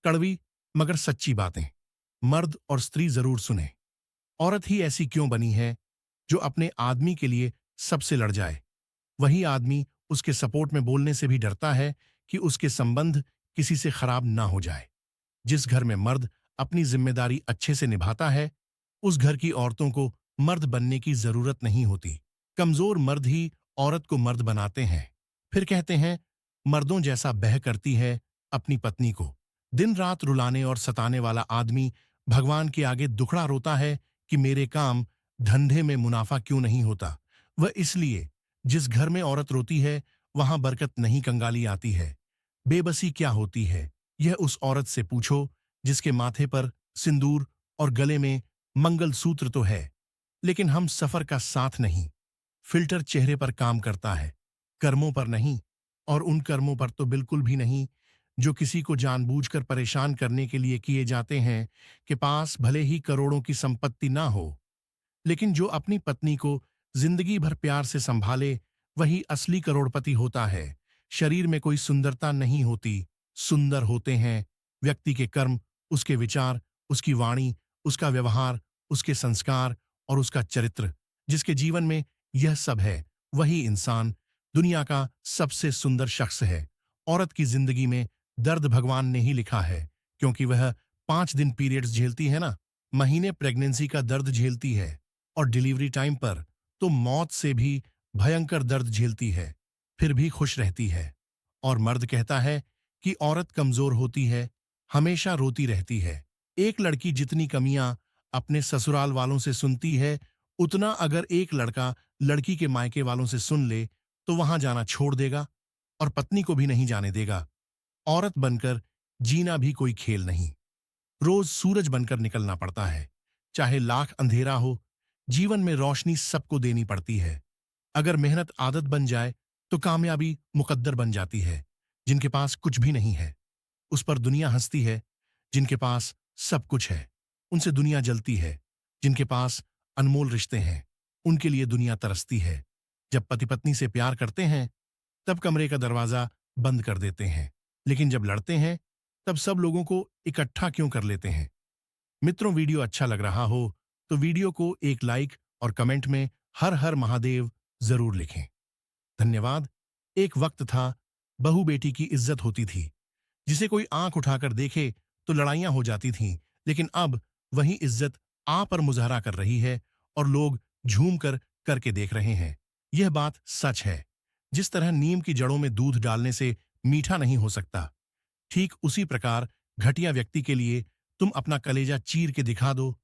कड़वी मगर सच्ची बातें मर्द और स्त्री जरूर सुने। औरत ही ऐसी क्यों बनी है जो अपने आदमी के लिए सबसे लड़ जाए? वही आदमी उसके सपोर्ट में बोलने से भी डरता है कि उसके संबंध किसी से खराब ना हो जाए। जिस घर में मर्द अपनी जिम्मेदारी अच्छे से निभाता है, उस घर की औरतों को मर्द बनने की जरूरत नहीं होती। कमजोर मर्द ही औरत को मर्द बनाते हैं। फिर कहते हैं, मर्दों जैसा बह करती है अपनी पत्नी को। दिन रात रुलाने और सताने वाला आदमी भगवान के आगे दुखड़ा रोता है कि मेरे काम धंधे में मुनाफा क्यों नहीं होता। वह इसलिए जिस घर में औरत रोती है वहां बरकत नहीं, कंगाली आती है। बेबसी क्या होती है यह उस औरत से पूछो जिसके माथे पर सिंदूर और गले में मंगलसूत्र तो है, लेकिन हम सफर का साथ नहीं। फिल्टर चेहरे पर काम करता है, कर्मों पर नहीं। और उन कर्मों पर तो बिल्कुल भी नहीं जो किसी को जानबूझकर परेशान करने के लिए किए जाते हैं, के पास भले ही करोड़ों की संपत्ति ना हो, लेकिन जो अपनी पत्नी को जिंदगी भर प्यार से संभाले वही असली करोड़पति होता है। शरीर में कोई सुंदरता नहीं होती, सुंदर होते हैं व्यक्ति के कर्म, उसके विचार, उसकी वाणी, उसका व्यवहार, उसके संस्कार और उसका चरित्र। जिसके जीवन में यह सब है वही इंसान दुनिया का सबसे सुंदर शख्स है। औरत की जिंदगी में दर्द भगवान ने ही लिखा है, क्योंकि वह 5 दिन पीरियड्स झेलती है ना, महीने प्रेगनेंसी का दर्द झेलती है और डिलीवरी टाइम पर तो मौत से भी भयंकर दर्द झेलती है, फिर भी खुश रहती है। और मर्द कहता है कि औरत कमजोर होती है, हमेशा रोती रहती है। एक लड़की जितनी कमियां अपने ससुराल वालों से सुनती है, उतना अगर एक लड़का लड़की के मायके वालों से सुन ले तो वहां जाना छोड़ देगा और पत्नी को भी नहीं जाने देगा। औरत बनकर जीना भी कोई खेल नहीं, रोज सूरज बनकर निकलना पड़ता है। चाहे लाख अंधेरा हो, जीवन में रोशनी सबको देनी पड़ती है। अगर मेहनत आदत बन जाए तो कामयाबी मुकद्दर बन जाती है। जिनके पास कुछ भी नहीं है उस पर दुनिया हंसती है, जिनके पास सब कुछ है उनसे दुनिया जलती है। जिनके पास अनमोल रिश्ते हैं उनके लिए दुनिया तरसती है। जब पति पत्नी से प्यार करते हैं तब कमरे का दरवाजा बंद कर देते हैं, लेकिन जब लड़ते हैं तब सब लोगों को इकट्ठा क्यों कर लेते हैं? मित्रों, वीडियो अच्छा लग रहा हो तो वीडियो को एक लाइक और कमेंट में हर हर महादेव जरूर लिखें। धन्यवाद। एक वक्त था बहू बेटी की इज्जत होती थी, जिसे कोई आंख उठाकर देखे तो लड़ाइयां हो जाती थीं, लेकिन अब वही इज्जत आ पर मुजाहरा कर रही है और लोग झूम कर करके देख रहे हैं। यह बात सच है। जिस तरह नीम की जड़ों में दूध डालने से मीठा नहीं हो सकता, ठीक उसी प्रकार घटिया व्यक्ति के लिए तुम अपना कलेजा चीर के दिखा दो,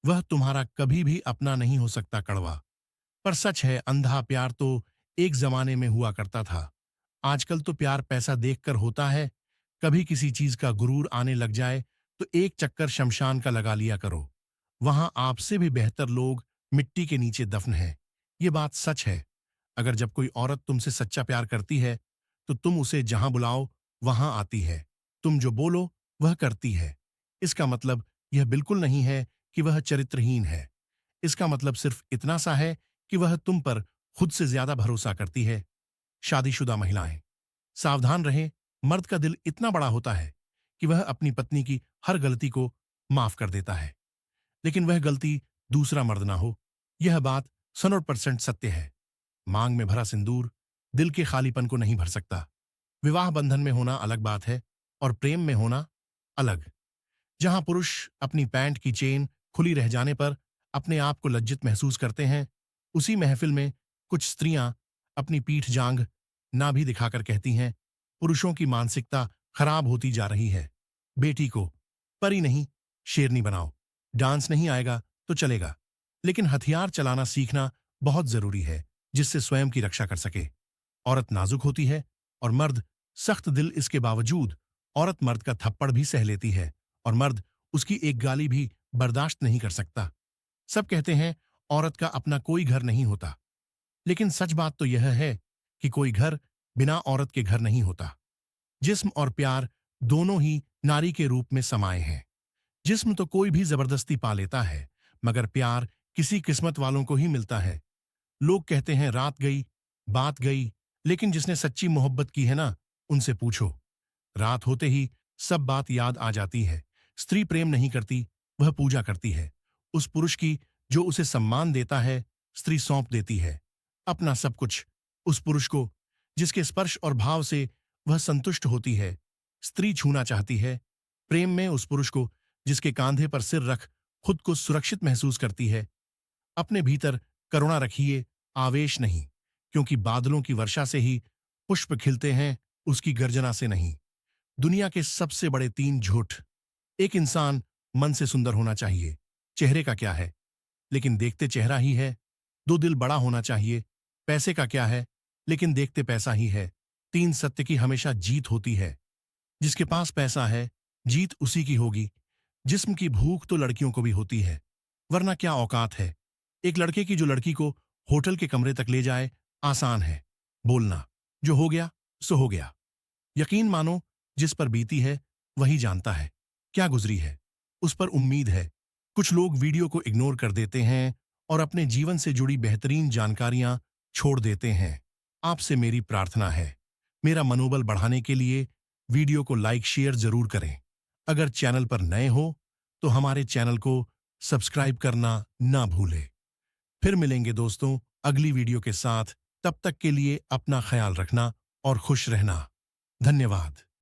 वह तुम्हारा कभी भी अपना नहीं हो सकता कड़वा। पर सच है, अंधा प्यार तो एक जमाने में हुआ करता था। आजकल तो प्यार पैसा देखकर होता है। कभी किसी चीज का गुरूर आने लग जाए तो एक चक्कर शमशान का लगा लिया करो, वहां आपसे भी बेहतर लोग मिट्टी के नीचे दफन हैं। ये बात सच है। अगर जब कोई औरत तुमसे सच्चा प्यार करती है तो तुम उसे जहां बुलाओ वहां आती है, तुम जो बोलो वह करती है। इसका मतलब यह बिल्कुल नहीं है कि वह चरित्रहीन है। इसका मतलब सिर्फ इतना सा है कि वह तुम पर खुद से ज्यादा भरोसा करती है। शादीशुदा महिलाएं सावधान रहें, मर्द का दिल इतना बड़ा होता है कि वह अपनी पत्नी की हर गलती को माफ कर देता है, लेकिन वह गलती दूसरा मर्द ना हो। यह बात 100% सत्य है। मांग में भरा सिंदूर दिल के खालीपन को नहीं भर सकता। विवाह बंधन में होना अलग बात है और प्रेम में होना अलग। जहां पुरुष अपनी पैंट की चेन खुली रह जाने पर अपने आप को लज्जित महसूस करते हैं, उसी महफिल में कुछ स्त्रियां अपनी पीठ जांग ना भी दिखाकर कहती हैं, पुरुषों की मानसिकता खराब होती जा रही है। बेटी को परी नहीं शेरनी बनाओ। डांस नहीं आएगा तो चलेगा, लेकिन हथियार चलाना सीखना बहुत जरूरी है, जिससे स्वयं की रक्षा कर सके। औरत नाजुक होती है और मर्द सख्त दिल। इसके बावजूद औरत मर्द का थप्पड़ भी सह लेती है और मर्द उसकी एक गाली भी बर्दाश्त नहीं कर सकता। सब कहते हैं औरत का अपना कोई घर नहीं होता, लेकिन सच बात तो यह है कि कोई घर बिना औरत के घर नहीं होता। जिस्म और प्यार दोनों ही नारी के रूप में समाये हैं। जिस्म तो कोई भी जबरदस्ती पा लेता है, मगर प्यार किसी किस्मत वालों को ही मिलता है। लोग कहते हैं रात गई बात गई, लेकिन जिसने सच्ची मोहब्बत की है ना, उनसे पूछो। रात होते ही सब बात याद आ जाती है। स्त्री प्रेम नहीं करती, वह पूजा करती है। उस पुरुष की जो उसे सम्मान देता है, स्त्री सौंप देती है अपना सब कुछ उस पुरुष को जिसके स्पर्श और भाव से वह संतुष्ट होती है। स्त्री छूना चाहती है प्रेम में उस पुरुष को जिसके कांधे पर सिर रख खुद को सुरक्षित महसूस करती है। अपने भीतर करुणा रखिए, आवेश नहीं, क्योंकि बादलों की वर्षा से ही पुष्प खिलते हैं, उसकी गर्जना से नहीं। दुनिया के सबसे बड़े 3 झूठ। एक इंसान मन से सुंदर होना चाहिए, चेहरे का क्या है, लेकिन देखते चेहरा ही है। 2 दिल बड़ा होना चाहिए, पैसे का क्या है, लेकिन देखते पैसा ही है। 3 सत्य की हमेशा जीत होती है, जिसके पास पैसा है, जीत उसी की होगी। जिस्म की भूख तो लड़कियों को भी होती है, वरना क्या औकात है एक लड़के की जो लड़की को होटल के कमरे तक ले जाए। आसान है बोलना, जो हो गया सो हो गया। यकीन मानो, जिस पर बीती है वही जानता है क्या गुजरी है, उस पर उम्मीद है। कुछ लोग वीडियो को इग्नोर कर देते हैं और अपने जीवन से जुड़ी बेहतरीन जानकारियां छोड़ देते हैं। आपसे मेरी प्रार्थना है, मेरा मनोबल बढ़ाने के लिए वीडियो को लाइक शेयर जरूर करें। अगर चैनल पर नए हो तो हमारे चैनल को सब्सक्राइब करना ना भूलें। फिर मिलेंगे दोस्तों अगली वीडियो के साथ। तब तक के लिए अपना ख्याल रखना और खुश रहना। धन्यवाद।